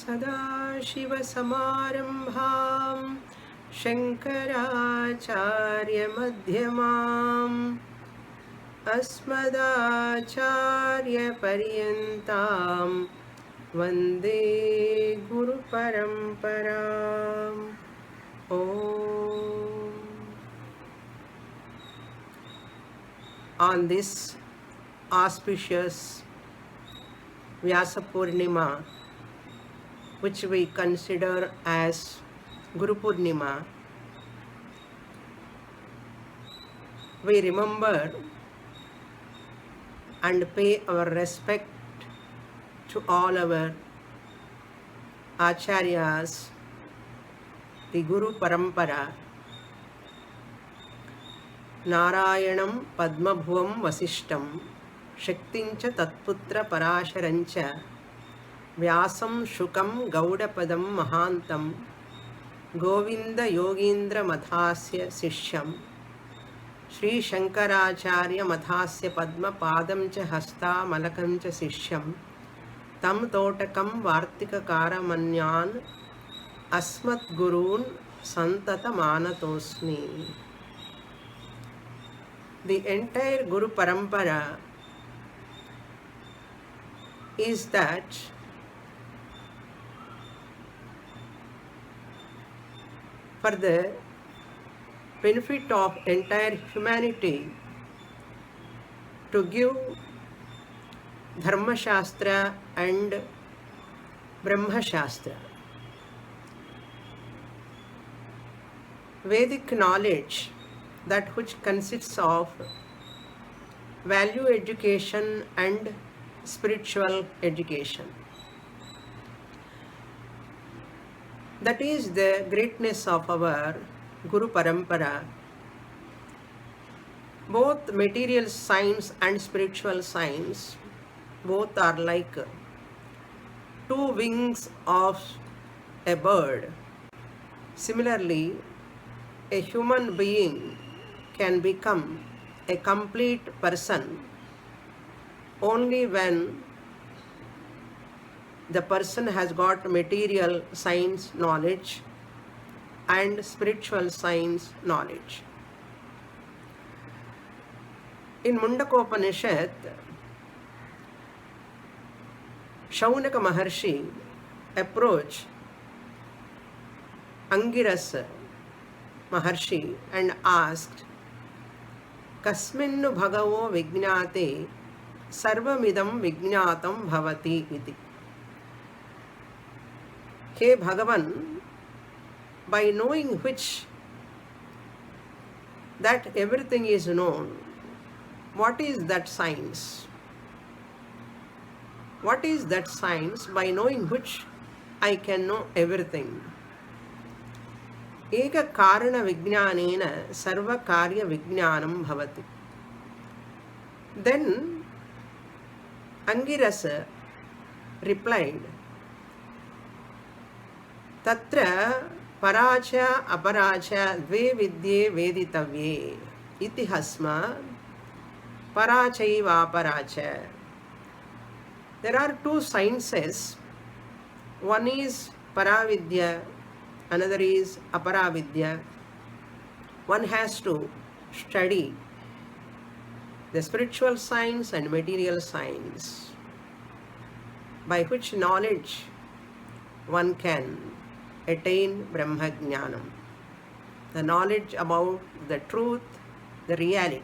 सदाशिवसमारम्भां शङ्कराचार्यमध्यमाम् अस्मदाचार्यपर्यन्तां वन्दे गुरुपरम्पराम् ॐ On this auspicious Vyasa Purnima, which we consider as Guru Purnima, we remember and pay our respect to all our Acharyas, the Guru Parampara, Narayanam Padmabhuvam Vasishtam, Shaktincha Tatputra Parasharancha, Vyasam Shukam Gaudapadam Mahantam, Govinda Yogindra Madhasya Sishyam, Sri Shankaracharya Madhasya Padma Padam cha Hasta Malakam cha Sishyam, Tam Totakam Vartika Karamanyan, Asmat Gurun Santata Manatosmi. The entire Guru Parampara is that for the benefit of entire humanity, to give Dharma Shastra and Brahma Shastra. Vedic knowledge, that which consists of value education and spiritual education. That is the greatness of our Guru Parampara. Both material science and spiritual science, both are like two wings of a bird. Similarly, a human being can become a complete person only when the person has got material science knowledge and spiritual science knowledge. In Mundakopanishad, Shaunaka Maharshi approached Angiras Maharshi and asked, Kasminnu bhagavo vignate sarvamidam vignatam bhavati iti. He Bhagavan, by knowing which that everything is known, what is that science? What is that science by knowing which I can know everything? Eka karana vijnanena sarva karya vijnanam bhavati. Then Angirasa replied, Tatra paracha aparacha dve vidye veditavye iti hasma parachaiva aparacha. There are two sciences. One is Paravidya, another is Aparavidya. One has to study the spiritual science and material science, by which knowledge one can attain Brahma Jnanam, the knowledge about the truth, the reality.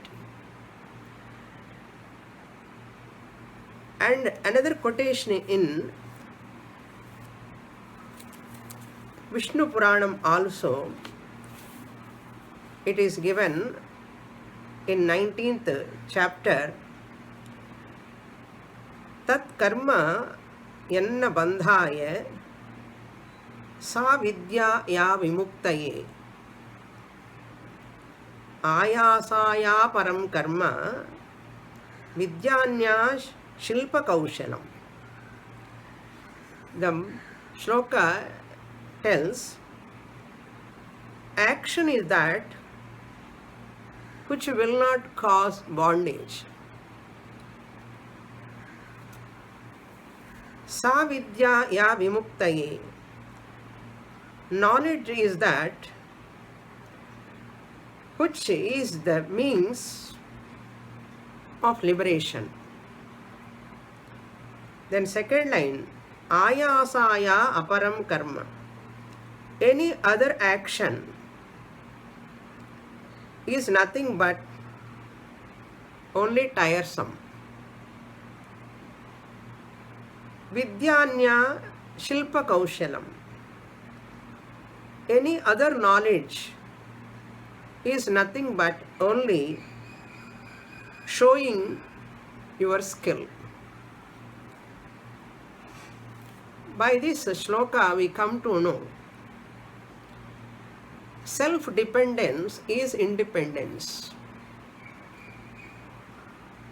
And another quotation in Vishnu Puranam also, it is given in 19th chapter, Tat karma yanna bandhaya sa vidya ya vimuktaye ayasaya param karma vidyanya shilpa kaushalam. The shloka tells, action is that which will not cause bondage. Sa vidya ya vimuktaye. Knowledge is that which is the means of liberation. Then second line, ayasaya aparam karma. Any other action is nothing but only tiresome. Vidyanya shilpa kaushalam. Any other knowledge is nothing but only showing your skill. By this shloka we come to know self-dependence is independence.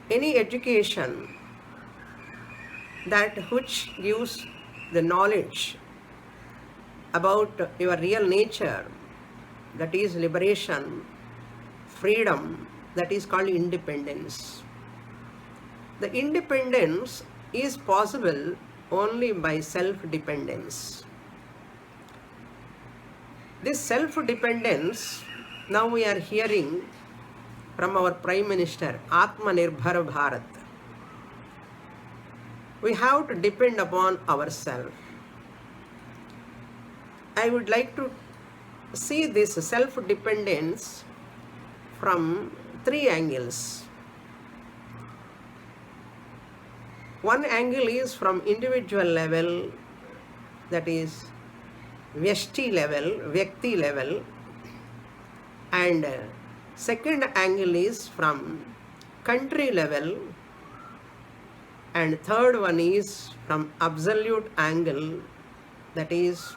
Any education that which gives the knowledge about your real nature, that is liberation, freedom, that is called independence. The independence is possible only by self-dependence. This self-dependence, now we are hearing from our Prime Minister, Atmanirbhar Bharat. We have to depend upon ourselves. I would like to see this self-dependence from three angles. One angle is from individual level, that is Vyashti level, and second angle is from country level, and third one is from absolute angle, that is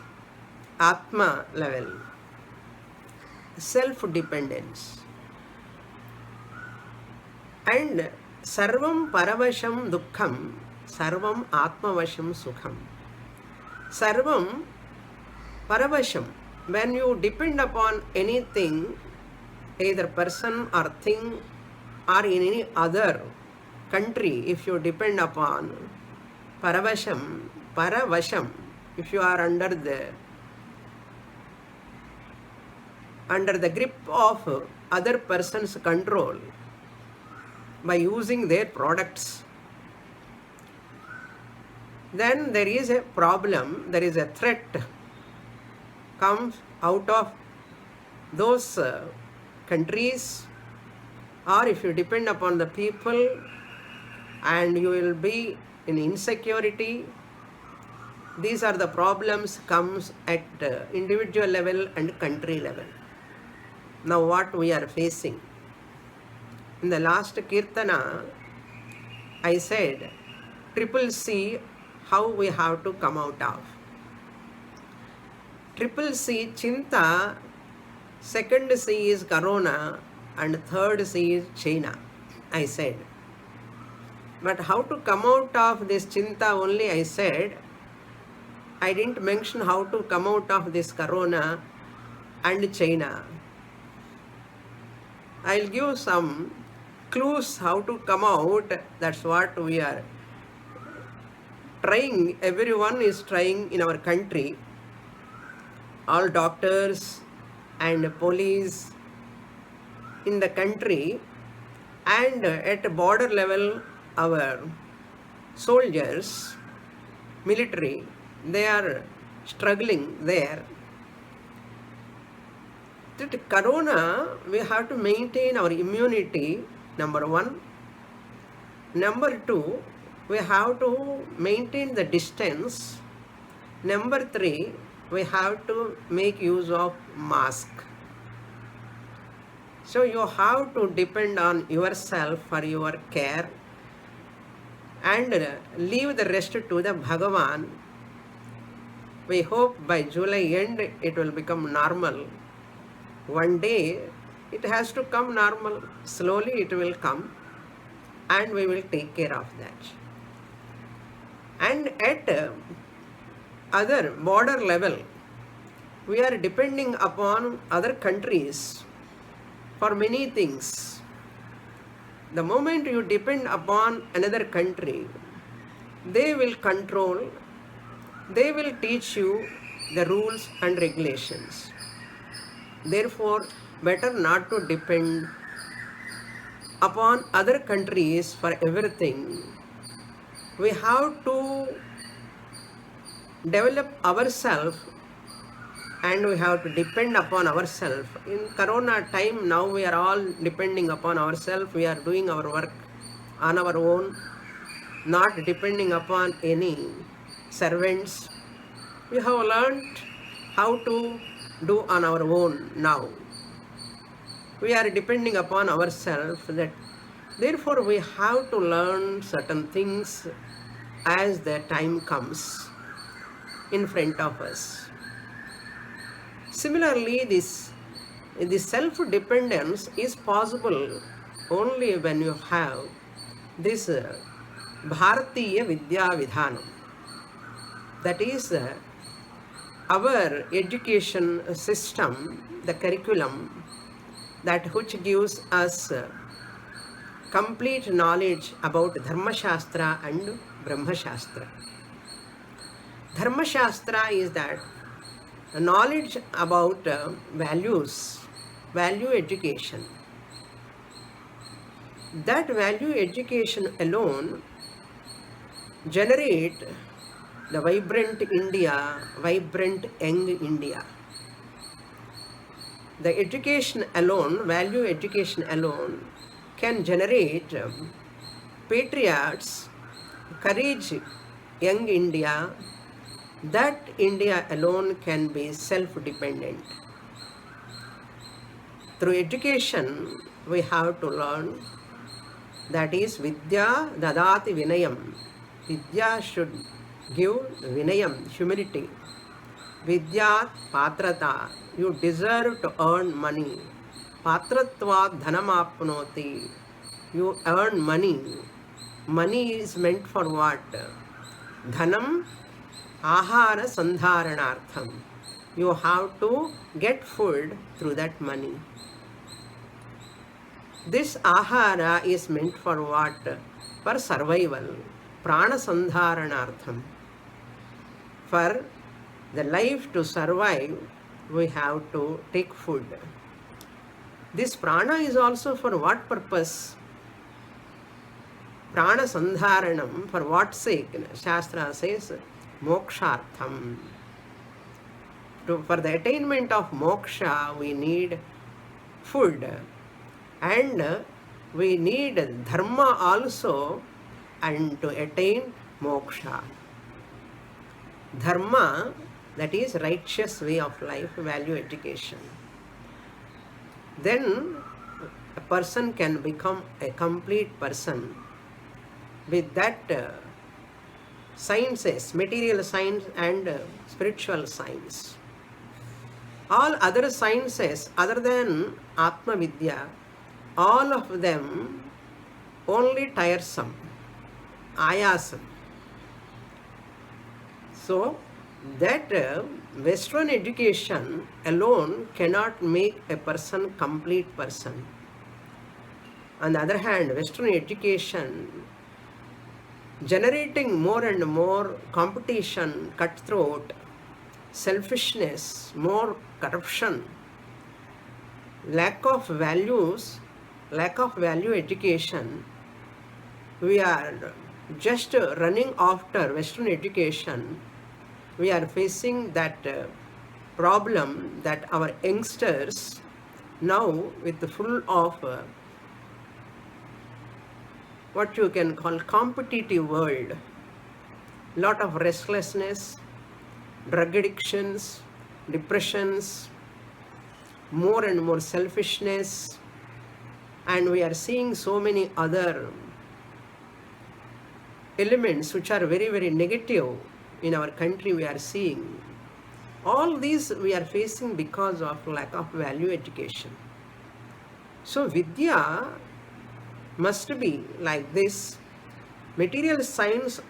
Atma level, self-dependence. And sarvam paravasham dukkham, sarvam atmavasham sukham. Sarvam paravasham, when you depend upon anything, either person or thing, or in any other country, if you depend upon paravasham, if you are under the grip of other person's control by using their products, then there is a problem, there is a threat comes out of those countries, or if you depend upon the people, and you will be in insecurity. These are the problems comes at individual level and country level. Now what we are facing? In the last Kirtana, I said, triple C, how we have to come out of. Triple C, Chinta, second C is Corona, and third C is China, I said. But how to come out of this Chinta only, I said. I didn't mention how to come out of this Corona and China. I'll give some clues how to come out. That's what we are trying. Everyone is trying in our country. All doctors and police in the country, and at border level, our soldiers, military, they are struggling there. That Corona, we have to maintain our immunity, number one. Number two, we have to maintain the distance. Number three, we have to make use of mask. So you have to depend on yourself for your care and leave the rest to the Bhagavan. We hope by July end it will become normal. One day it has to come normal. Slowly it will come, and we will take care of that. And at other border level, we are depending upon other countries for many things. The moment you depend upon another country, they will control, they will teach you the rules and regulations. Therefore, better not to depend upon other countries for everything. We have to develop ourselves and we have to depend upon ourselves. In Corona time, now we are all depending upon ourselves. We are doing our work on our own, not depending upon any servants. We have learned how to do on our own now. We are depending upon ourselves. That therefore we have to learn certain things as the time comes in front of us. Similarly, this self-dependence is possible only when you have this Bharatiya Vidya Vidhanam. That is our education system, the curriculum, that which gives us complete knowledge about Dharma Shastra and Brahma Shastra. Dharma Shastra is that knowledge about values, value education. That value education alone generate the vibrant India, vibrant young India. The education alone, value education alone, can generate patriots, courage, young India. That India alone can be self-dependent. Through education, we have to learn, that is Vidya Dadati Vinayam. Vidya should give Vinayam, humility. Vidya Patrata, you deserve to earn money. Patratva Dhanamapnoti, you earn money. Money is meant for what? Dhanam Ahara Sandharanartham. You have to get food through that money. This ahara is meant for what? For survival. Prana Sandharanartham. For the life to survive, we have to take food. This prana is also for what purpose? Prana Sandharanam, for what sake? Shastra says, mokshartham. For the attainment of moksha, we need food and we need dharma also, and to attain moksha. Dharma, that is righteous way of life, value education. Then a person can become a complete person with that sciences, material science and spiritual science. All other sciences other than Atma Vidya, all of them only tiresome, ayasam. So that Western education alone cannot make a person complete person. On the other hand, Western education generating more and more competition, cutthroat, selfishness, more corruption, lack of values, lack of value education. We are just running after Western education. We are facing that problem that our youngsters now with the full of what you can call competitive world, lot of restlessness, drug addictions, depressions, more and more selfishness, and we are seeing so many other elements which are very, very negative in our country. We are seeing all these we are facing because of lack of value education. So Vidya must be like this, material science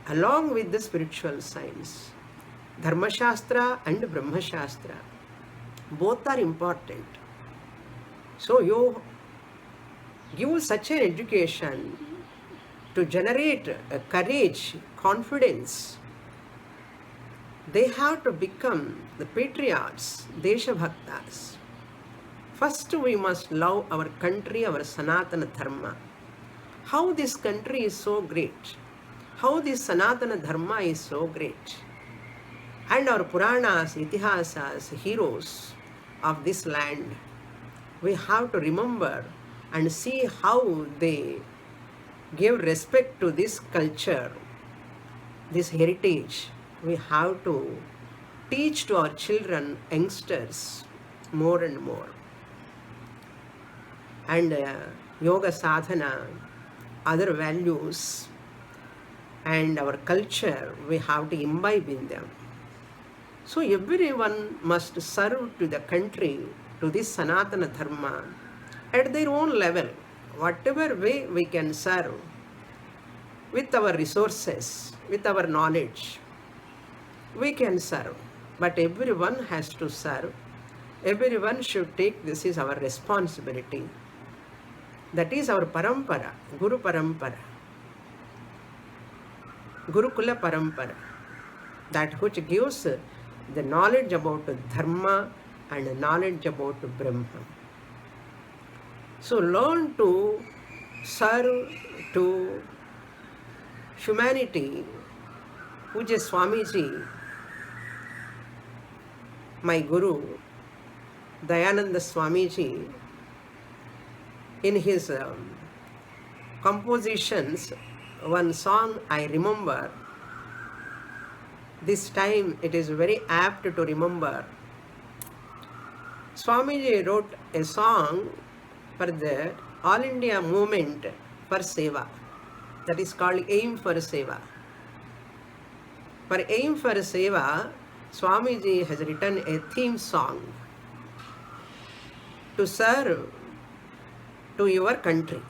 along with the spiritual science. Dharma Shastra and Brahma Shastra, both are important. So you give such an education, to generate courage, confidence, they have to become the patriots, Deshabhaktas. First, we must love our country, our Sanatana Dharma. How this country is so great, how this Sanatana Dharma is so great. And our Puranas, Itihasas, heroes of this land, we have to remember and see how they give respect to this culture, this heritage. We have to teach to our children, youngsters, more and more. And yoga sadhana, other values, and our culture, we have to imbibe in them. So everyone must serve to the country, to this Sanatana Dharma, at their own level, whatever way we can serve, with our resources, with our knowledge, we can serve. But everyone has to serve. Everyone should take this is our responsibility. That is our parampara, Guru Parampara, Gurukula Parampara, that which gives the knowledge about Dharma and knowledge about Brahma. So learn to serve to humanity. Puja Swamiji, my Guru, Dayananda Swamiji, in his compositions, one song I remember, this time it is very apt to remember. Swamiji wrote a song for the All India movement for Seva, that is called Aim for Seva. For Aim for Seva, Swamiji has written a theme song to serve to your country,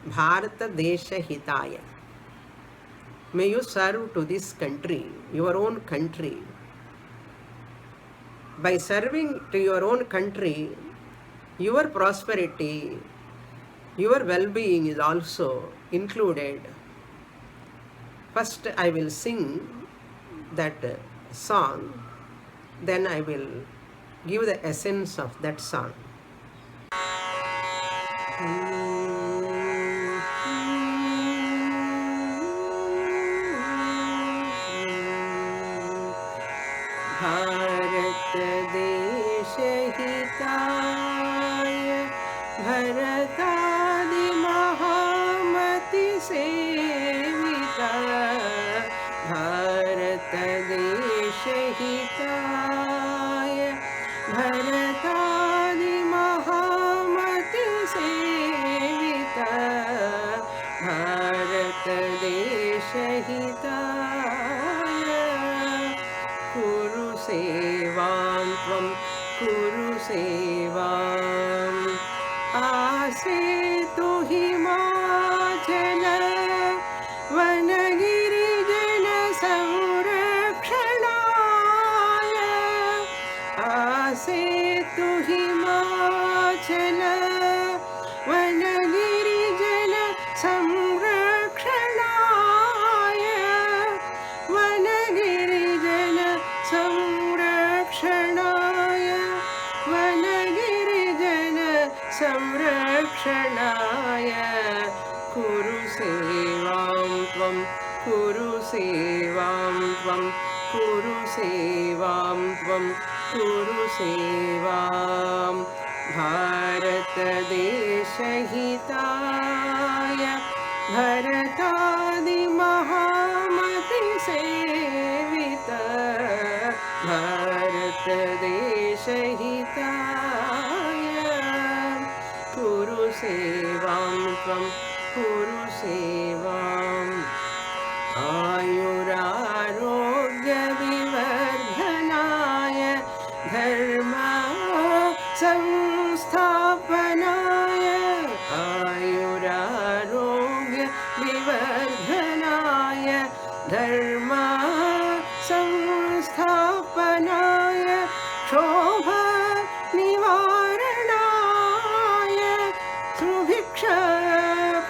Bharata Desha Hitaya. May you serve to this country, your own country. By serving to your own country, your prosperity, your well-being is also included. First, I will sing that song, then I will give the essence of that song. Bharat देश हिताय भरतादि महामति सेविता भारत देश हिताय भरतादि महामति सेविता भारत देश हिताय कुरु सेवां त्वं कुरु सेवां आसेतु हिमाचल वनगिरिजन संरक्षणाय आसेतु हिमाचल वनगिरिजन संरक्षणाय वनगिरिजन संरक्षणाय वनगिरिजन संरक्षणाय कुरु सेवां त्वं कुरु सेवां त्वं कुरु सेवां त्वं कुरु सेवां भारत देश हिताय भरतादि महामति सेविता भारत देश हिताय कुरु सेवां त्वं कुरु सेवाम् आयुरारोग्य विवर्धनाय धर्म संस्थापनाय आयुरारोग्य विवर्धनाय धर्म संस्थापनाय शोभा निवारणाय सुभिक्षा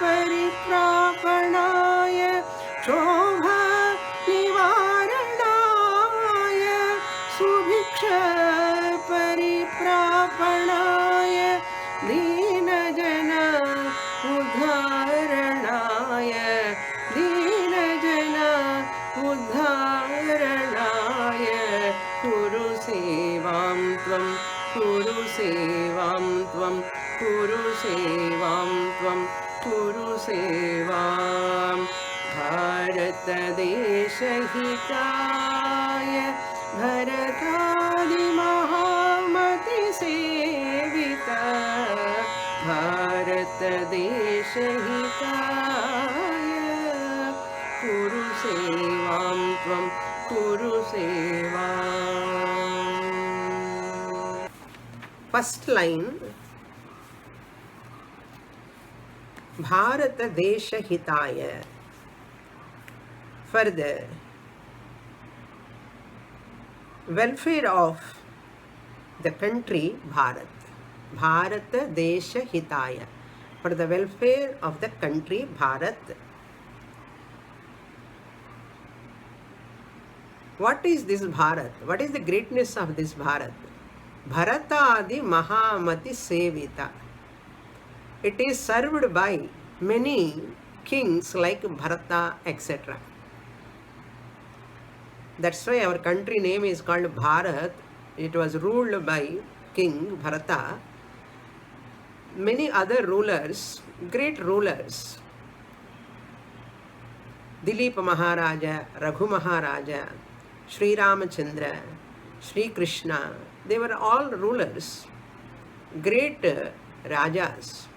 परित्रापणाय धारणाय कुरु सेवां त्वं कुरु सेवां त्वं कुरु सेवां त्वं कुरु सेवां भारतदेशहिताय भरतादि महामति सेविता भारतदेशहिताय कुरु सेवां त्वं कुरु सेवाम्. First line, Bharat Desha Hitaya, for the welfare of the country Bharat. Bharat Desha Hitaya, for the welfare of the country Bharat. What is this Bharat? What is the greatness of this Bharat? Bharatadi Mahamati Sevita. It is served by many kings like Bharata, etc. That's why our country name is called Bharat. It was ruled by King Bharata. Many other rulers, great rulers, Dilip Maharaja, Raghu Maharaja, Sri Ramachandra, Sri Krishna, they were all rulers, great Rajas.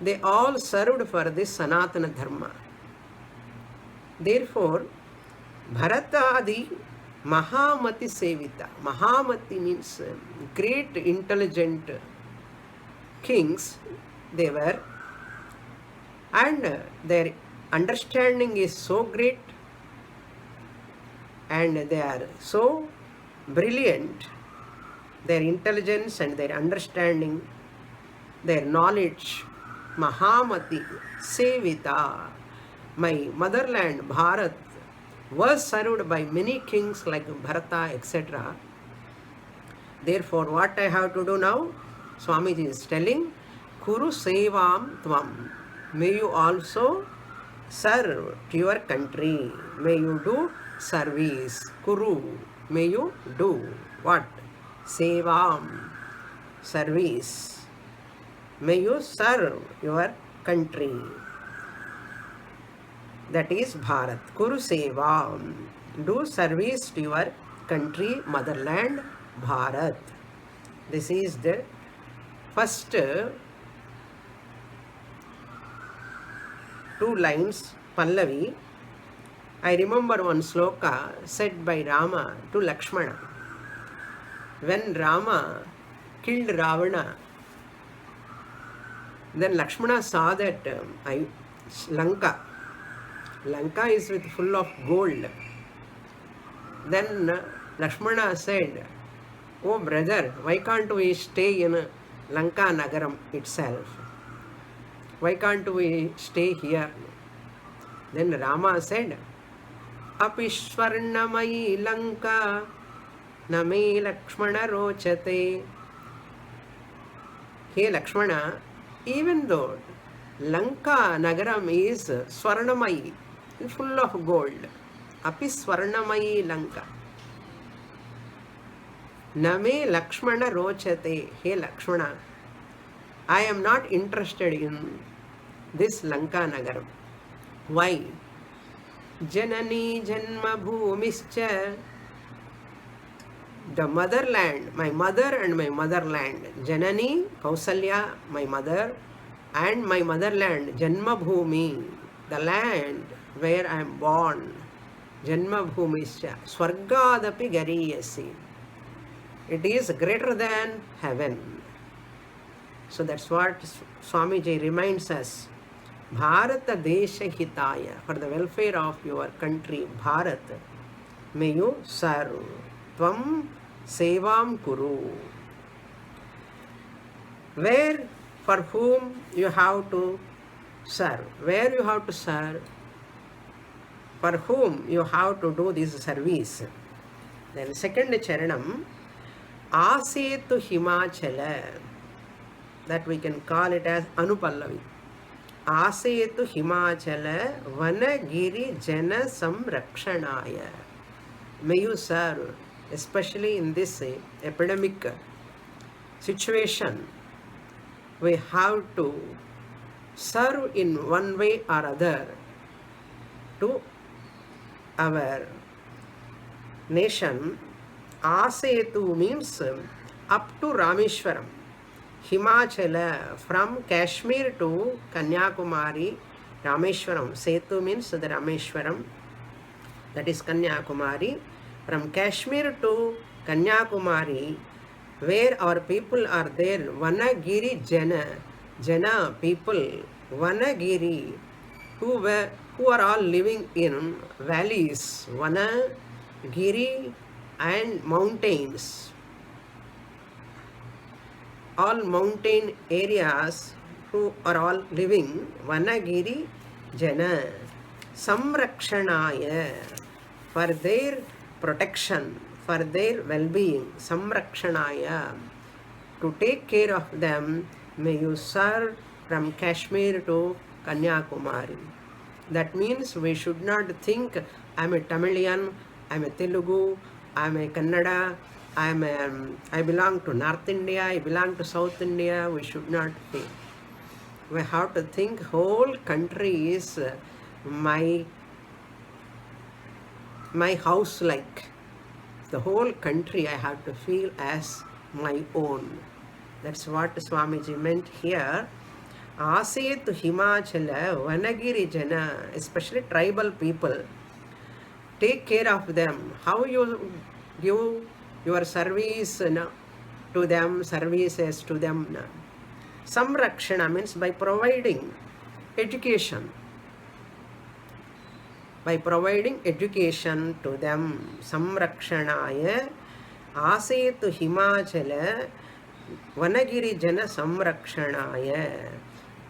They all served for this Sanatana Dharma. Therefore, Bharatadi Mahamati Sevita. Mahamati means great intelligent kings they were, and their understanding is so great and they are so brilliant. Their intelligence and their understanding, their knowledge, Mahamati Sevita. My motherland Bharat was served by many kings like Bharata, etc. Therefore, what I have to do now? Swamiji is telling, Kuru Sevam Tvam. May you also serve to your country. May you do service. Kuru. May you do what? Sevam. Service. May you serve your country. That is Bharat. Kuru Sevam. Do service to your country, motherland, Bharat. This is the first two lines, Pallavi. I remember one sloka said by Rama to Lakshmana. When Rama killed Ravana, then Lakshmana saw that Lanka is full of gold. Then Lakshmana said, "Oh brother, why can't we stay in Lanka Nagaram itself? Why can't we stay here?" Then Rama said, "Api swarnamayi Lanka na me Lakshmana rochate." Hey Lakshmana, even though Lanka Nagaram is swarnamayi, full of gold, api swarnamayi Lanka, Name Lakshmana rochate. Hey Lakshmana, I am not interested in this Lanka Nagaram. Why? Janani Janma Bhumischa. The motherland, my mother and my motherland. Janani, Kausalya, my mother, and my motherland, Janma Bhumi, the land where I am born. Janma Bhumischa. Swargadapi Gariyasi. It is greater than heaven. So that's what Swamiji reminds us. Bharata Desha Hitaya, for the welfare of your country, Bharat, may you serve. Tvam Sevam Kuru. Where, for whom you have to serve? Where you have to serve? For whom you have to do this service? Then second charanam, Asetu Himachala, that we can call it as Anupallavi. आसेतु Himachal वनगिरि जन संरक्षणाय. May you serve, especially in this epidemic situation, we have to serve in one way or other to our nation. Asetu means up to Rameshwaram. Himachala, from Kashmir to Kanyakumari, Rameshwaram. Setu means the Rameshwaram, that is Kanyakumari. From Kashmir to Kanyakumari, where our people are there, Vanagiri Jana people, Vanagiri, who are all living in valleys, Vana, Giri and mountains. All mountain areas who are all living, Vanagiri Jana, Samrakshanaya, for their protection, for their well-being, Samrakshanaya, to take care of them, may you serve from Kashmir to Kanyakumari. That means we should not think, I am a Tamilian, I am a Telugu, I am a Kannada, I belong to North India, I belong to South India. We should not think. We have to think whole country is my house like. The whole country I have to feel as my own. That's what Swamiji meant here. Asetu Himachala Vanagiri Jana, especially tribal people, take care of them. How you give your service to them, services to them. Samrakshana means by providing education. By providing education to them. Samrakshanaya Asetu Himachala Vanagiri Jana Samrakshanaya.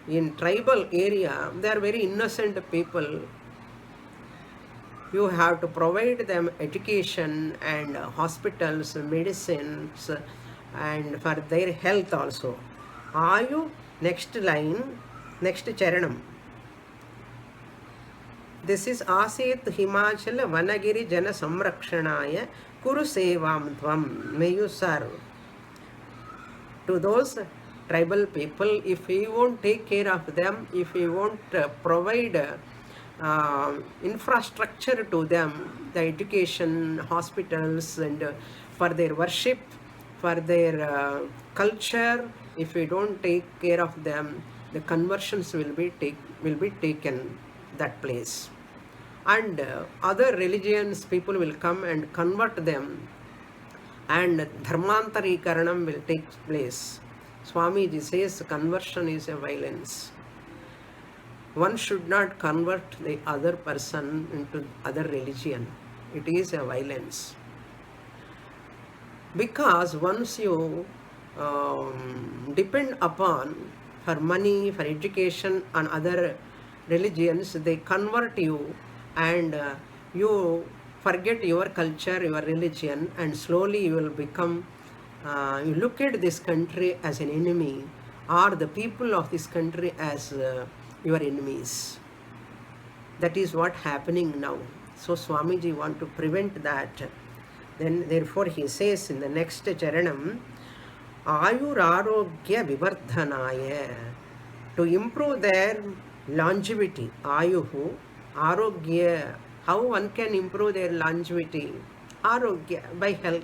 In tribal area, they are very innocent people. You have to provide them education and hospitals, medicines, and for their health also. Ayu, next line, next charanam. This is Aset Himachala Vanagiri Jana Samrakshanaya Kuru Sevam Tvam. May you serve to those tribal people. If we won't take care of them, if we won't provide infrastructure to them, the education, hospitals, and for their worship, for their culture, if we don't take care of them, the conversions will be taken that place. And other religions, people will come and convert them, and dharmantarikaranam will take place. Swamiji says conversion is a violence. One should not convert the other person into other religion. It is a violence. Because once you depend upon for money, for education on other religions, they convert you, and you forget your culture, your religion, and slowly you will become, you look at this country as an enemy, or the people of this country as your enemies. That is what happening now. So Swamiji want to prevent that. Then therefore he says in the next charanam, Ayurarogya Vivardhanaya, to improve their longevity. Ayuhu, Arogya, how one can improve their longevity? Arogya, by health.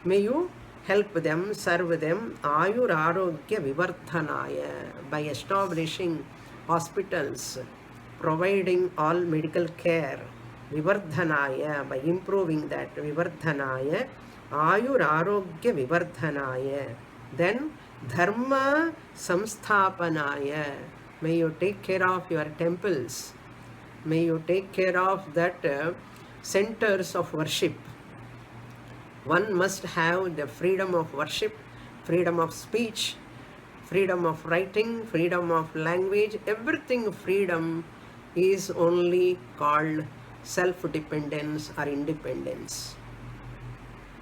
May you help them, serve them. Ayurarogya Vivardhanaya, by establishing hospitals, providing all medical care. Vivardhanaya, by improving that. Vivardhanaya, Ayurarogya Vivardhanaya. Then Dharma Samsthapanaya, may you take care of your temples. May you take care of that centers of worship. One must have the freedom of worship, freedom of speech, freedom of writing, freedom of language. Everything freedom is only called self-dependence or independence.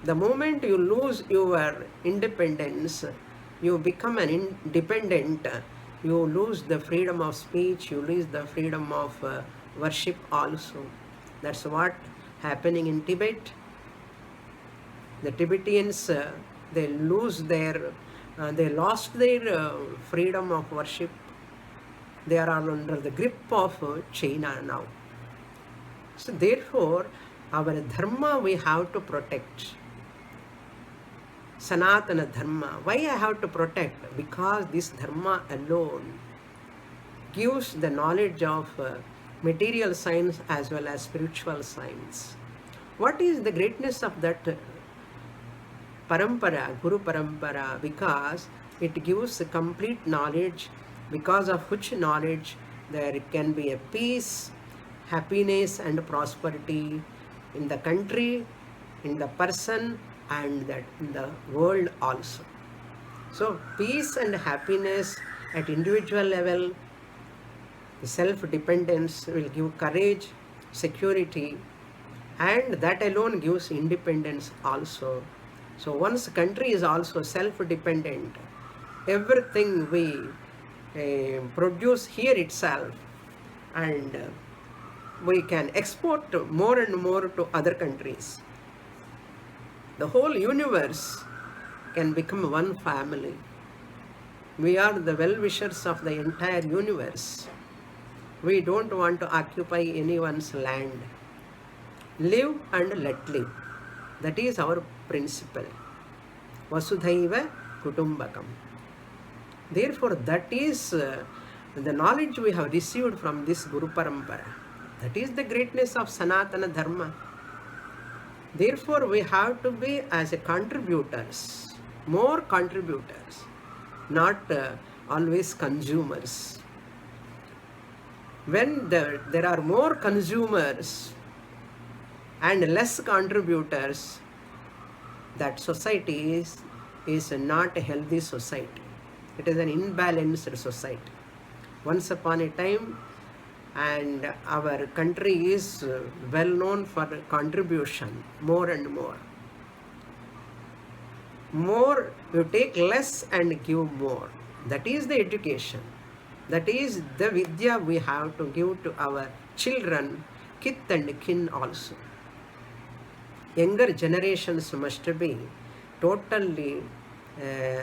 The moment you lose your independence, you become an independent, you lose the freedom of speech, you lose the freedom of worship also. That's what happening in Tibet. The Tibetans, they lost their freedom of worship. They are under the grip of China now. So therefore, our dharma we have to protect. Sanatana dharma. Why I have to protect? Because this dharma alone gives the knowledge of material science as well as spiritual science. What is the greatness of that parampara, Guru parampara? Because it gives complete knowledge, because of which knowledge there can be a peace, happiness and prosperity in the country, in the person, and that in the world also. So peace and happiness at individual level, self-dependence will give courage, security, and that alone gives independence also. So once country is also self-dependent, everything we produce here itself, and we can export more and more to other countries. The whole universe can become one family. We are the well-wishers of the entire universe. We don't want to occupy anyone's land. Live and let live. That is our principle. Vasudhaiva Kutumbakam. Therefore, that is the knowledge we have received from this Guru Parampara. That is the greatness of Sanatana Dharma. Therefore, we have to be as a contributors, more contributors, not always consumers. When there are more consumers and less contributors, that society is not a healthy society. It is an imbalanced society. Once upon a time, and our country is well known for contribution, more and more. More, you take less and give more. That is the education. That is the vidya we have to give to our children, kith and kin also. Younger generations must be totally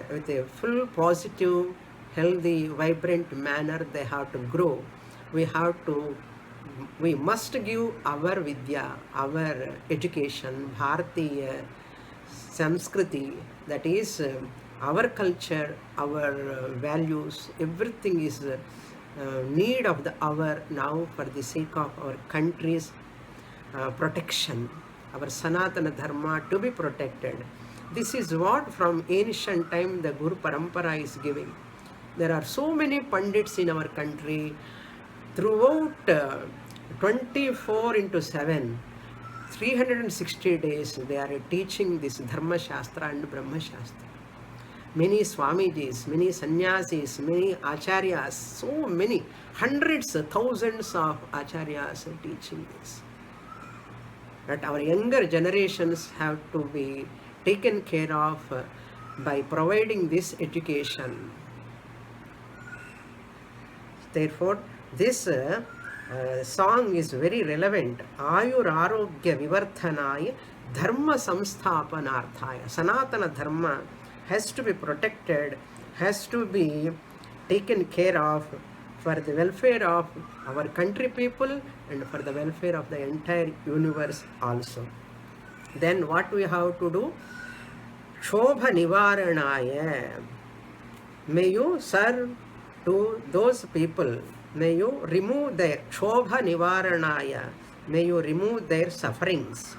with a full positive, healthy, vibrant manner they have to grow. We must give our vidya, our education, Bharatiya, Samskriti, that is our culture, our values, everything is need of the hour now for the sake of our country's protection, our Sanatana Dharma to be protected. This is what from ancient time the Guru Parampara is giving. There are so many Pandits in our country. Throughout 24/7, 360 days, they are teaching this Dharma Shastra and Brahma Shastra. Many Swamijis, many Sannyasis, many Acharyas, so many, hundreds, thousands of Acharyas are teaching this. That our younger generations have to be taken care of by providing this education. Therefore, this song is very relevant. Ayur Arogya Vivarthanaya Dharma Samsthapanarthaya. Sanatana Dharma has to be protected, has to be taken care of for the welfare of our country people and for the welfare of the entire universe also. Then what we have to do? Shobha Nivaranaya. May you serve to those people. May you remove their Shobha Nivaranaya. May you remove their sufferings.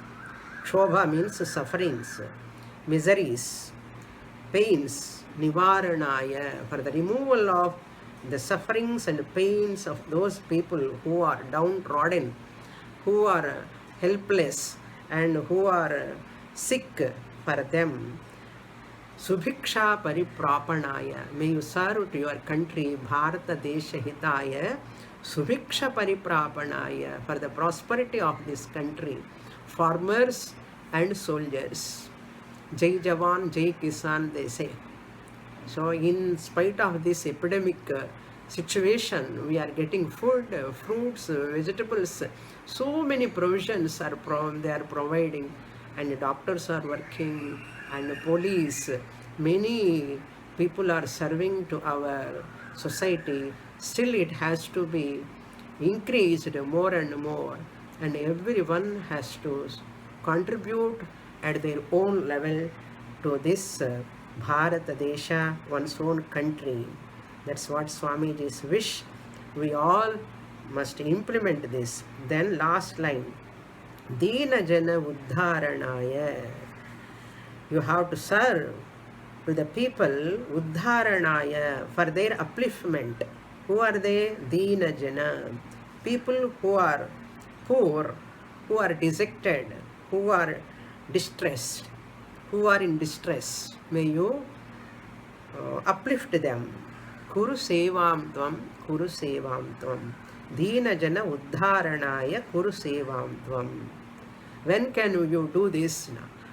Shobha means sufferings, miseries, pains. Nivaranaya, for the removal of the sufferings and pains of those people who are downtrodden, who are helpless, and who are sick. For them, Subhiksha Pariprapanaya. May you serve to your country, Bharata Desha Hitaya, Subhiksha Pariprapanaya, for the prosperity of this country, farmers and soldiers. Jai Jawan, Jai Kisan, they say. So in spite of this epidemic situation. We are getting food, fruits, vegetables. So many provisions are they are providing, and doctors are working, and police. Many people are serving to our society. Still, it has to be increased more and more, and everyone has to contribute at their own level to this Bharat Desha, one's own country. That's what Swamiji's wish. We all must implement this. Then last line, Dina Jana Uddharanaya. You have to serve to the people Uddharanaya for their upliftment. Who are they? Dina Jana. People who are poor, who are dejected, who are distressed, who are in distress. May you uplift them. Kuru sevam tvam, kuru sevam tvam. Dina jana uddharanaya kuru sevam tvam. When can you do this?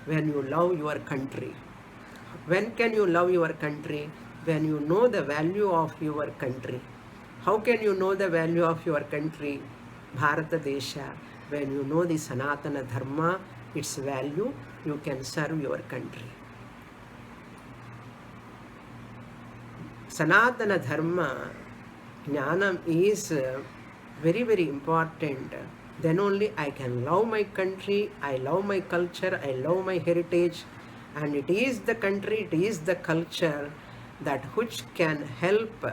When you love your country. When can you love your country? When you know the value of your country. How can you know the value of your country? Bharata Desha. When you know the Sanatana Dharma, its value, you can serve your country. Sanatana Dharma, Jnanam is very, very important. Then only I can love my country, I love my culture, I love my heritage, and it is the country, it is the culture that which can help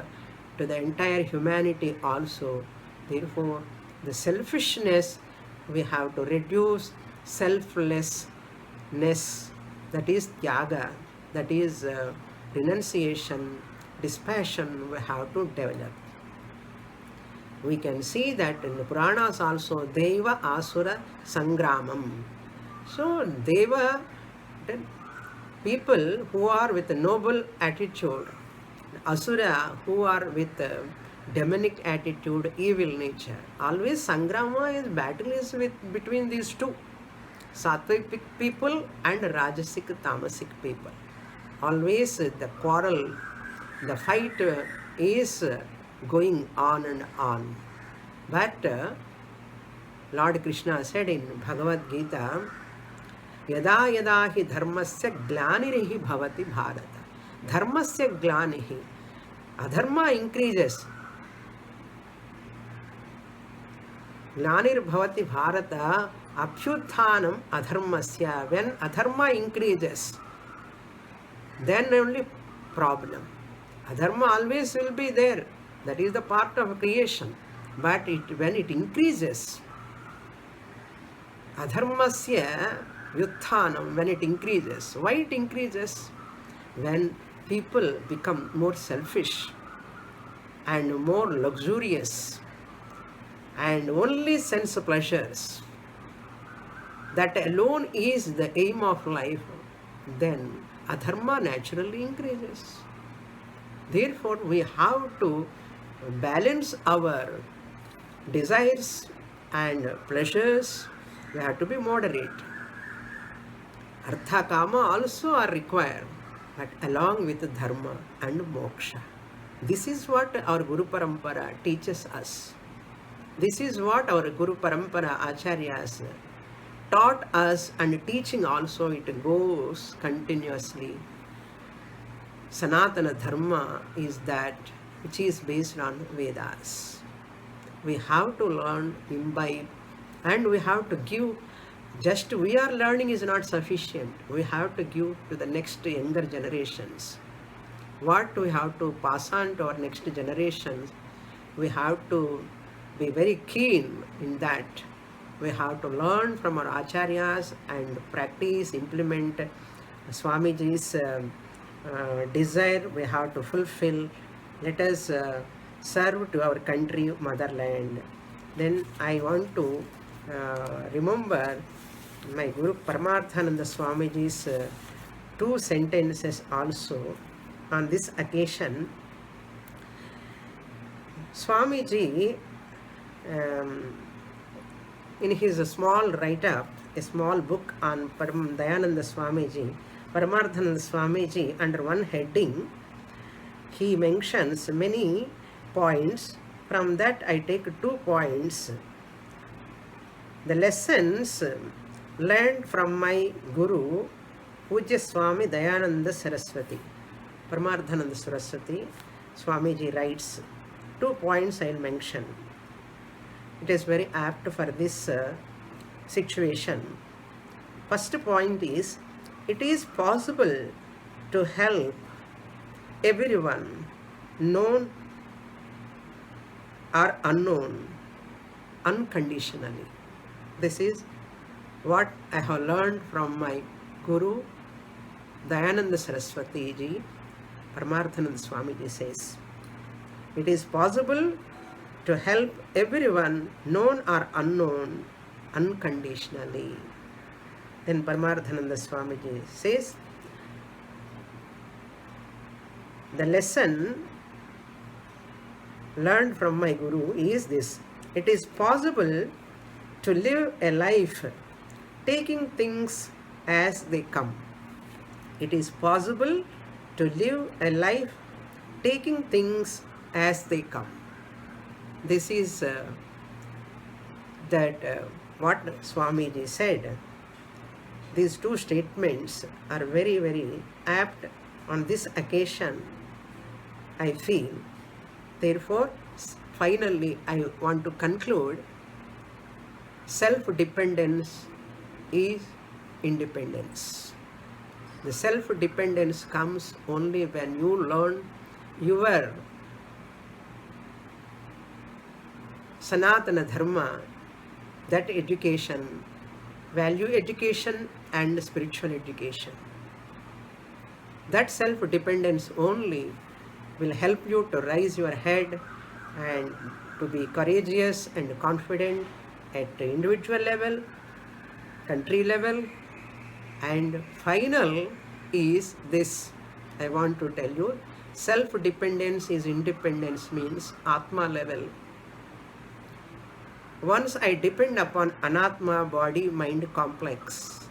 to the entire humanity also. Therefore, the selfishness we have to reduce, selflessness, that is tyaga, that is renunciation, dispassion we have to develop. We can see that in the Puranas also, Deva Asura Sangramam. So, Deva, people who are with a noble attitude, Asura who are with demonic attitude, evil nature. Always Sangrama is battle is with between these two, Sattvic people and Rajasic Tamasic people. Always the quarrel, the fight is going on and on. But Lord Krishna said in Bhagavad Gita, Yada yada hi dharmasya glanirihi bhavati bharata. Dharmasya glanihi. Adharma increases. Glanir bhavati bharata abhyuthanam adharmasya. When adharma increases, then only problem. Adharma always will be there. That is the part of creation. But when it increases, adharmasya vyuthanam, when it increases. Why it increases? When people become more selfish and more luxurious and only sense pleasures, that alone is the aim of life, then adharma naturally increases. Therefore, we have to balance our desires and pleasures. We have to be moderate. Artha kama also are required, but along with dharma and moksha. This is what our Guru Parampara teaches us. This is what our Guru Parampara Acharyas taught us, and teaching also it goes continuously. Sanatana Dharma is that which is based on Vedas. We have to learn, imbibe, and we have to give. Just we are learning is not sufficient. We have to give to the next younger generations. What we have to pass on to our next generations, we have to be very keen in that. We have to learn from our acharyas and practice, implement Swamiji's desire. We have to fulfill. Let us serve to our country, motherland. Then I want to remember my Guru Paramarthananda Swamiji's two sentences also on this occasion. Swamiji, in his small write-up, a small book on Dayananda Swamiji, Paramarthananda Swamiji, under one heading, he mentions many points. From that I take 2 points. The lessons learned from my Guru, Pujya Swami Dayananda Saraswati. Paramarthananda Saraswati, Swamiji writes, 2 points I will mention. It is very apt for this situation. First point is, it is possible to help everyone, known or unknown, unconditionally. This is what I have learned from my Guru, Dayananda Saraswati ji. Paramarthananda Swamiji says, it is possible to help everyone, known or unknown, unconditionally. Then Paramarthananda Swamiji says, the lesson learned from my Guru is this: it is possible to live a life taking things as they come. It is possible to live a life taking things as they come. This is what Swamiji said. These 2 statements are very, very apt on this occasion, I feel. Therefore, finally, I want to conclude, self-dependence is independence. The self-dependence comes only when you learn your Sanatana Dharma, that education, value education and spiritual education. That self-dependence only will help you to raise your head and to be courageous and confident at individual level, country level. And final is this, I want to tell you, self-dependence is independence, means Atma level. Once I depend upon Anatma, body, mind complex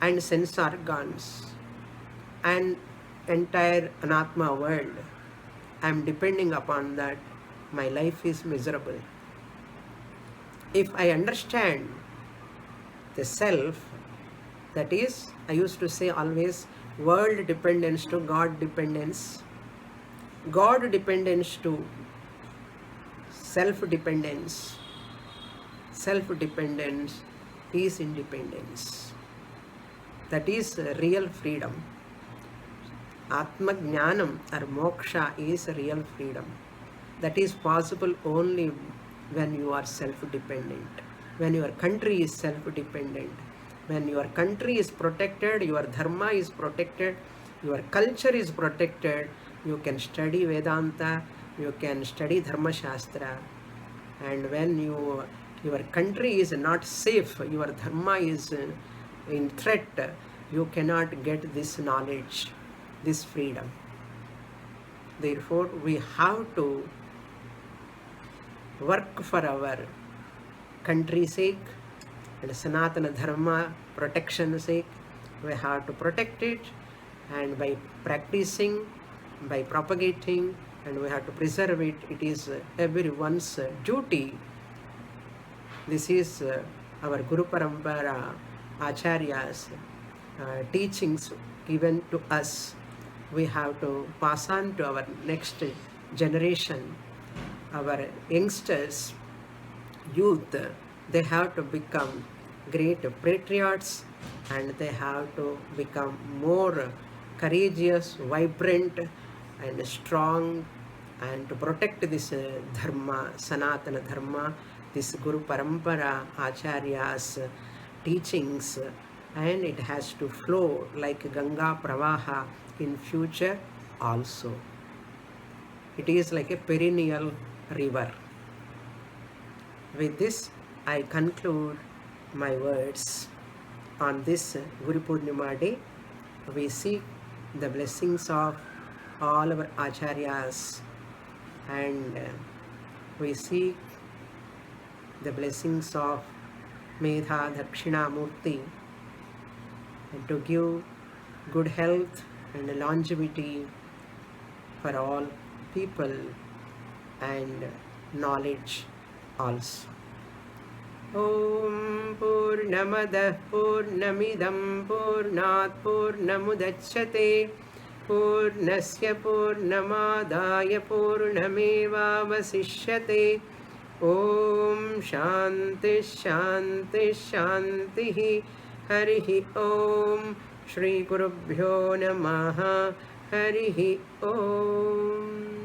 and sense organs and entire Anatma world, I am depending upon that, my life is miserable. If I understand the self, that is, I used to say always, world dependence to God dependence, God dependence to self-dependence. Self-dependence is independence. That is real freedom. Atma Jnanam or Moksha is real freedom. That is possible only when you are self-dependent, when your country is self-dependent, when your country is protected, your dharma is protected, your culture is protected, you can study Vedanta, you can study Dharma Shastra. And when your country is not safe, your dharma is in threat, you cannot get this knowledge, this freedom. Therefore, we have to work for our country's sake and Sanatana Dharma protection sake. We have to protect it, and by practicing, by propagating, and we have to preserve it. It is everyone's duty. This is our Guru Parampara Acharya's teachings given to us. We have to pass on to our next generation, our youngsters, youth. They have to become great patriots, and they have to become more courageous, vibrant and strong, and to protect this dharma, Sanatana Dharma, this Guru Parampara Acharya's teachings, and it has to flow like Ganga Pravaha in future also. It is like a perennial river. With this, I conclude my words. On this Guru Purnima day, we seek the blessings of all our Acharyas, and we seek the blessings of Medha Dakshinamurti, and to give good health and longevity for all people, and knowledge also. ॐ पूर्णमदः पूर्णमिदं पूर्णात् पूर्णमुदच्यते पूर्णस्य पूर्णमादाय पूर्णमेवावशिष्यते. ॐ शान्ति शान्ति शान्तिः. हरिः ॐ. श्रीगुरुभ्यो नमः. हरिः ॐ.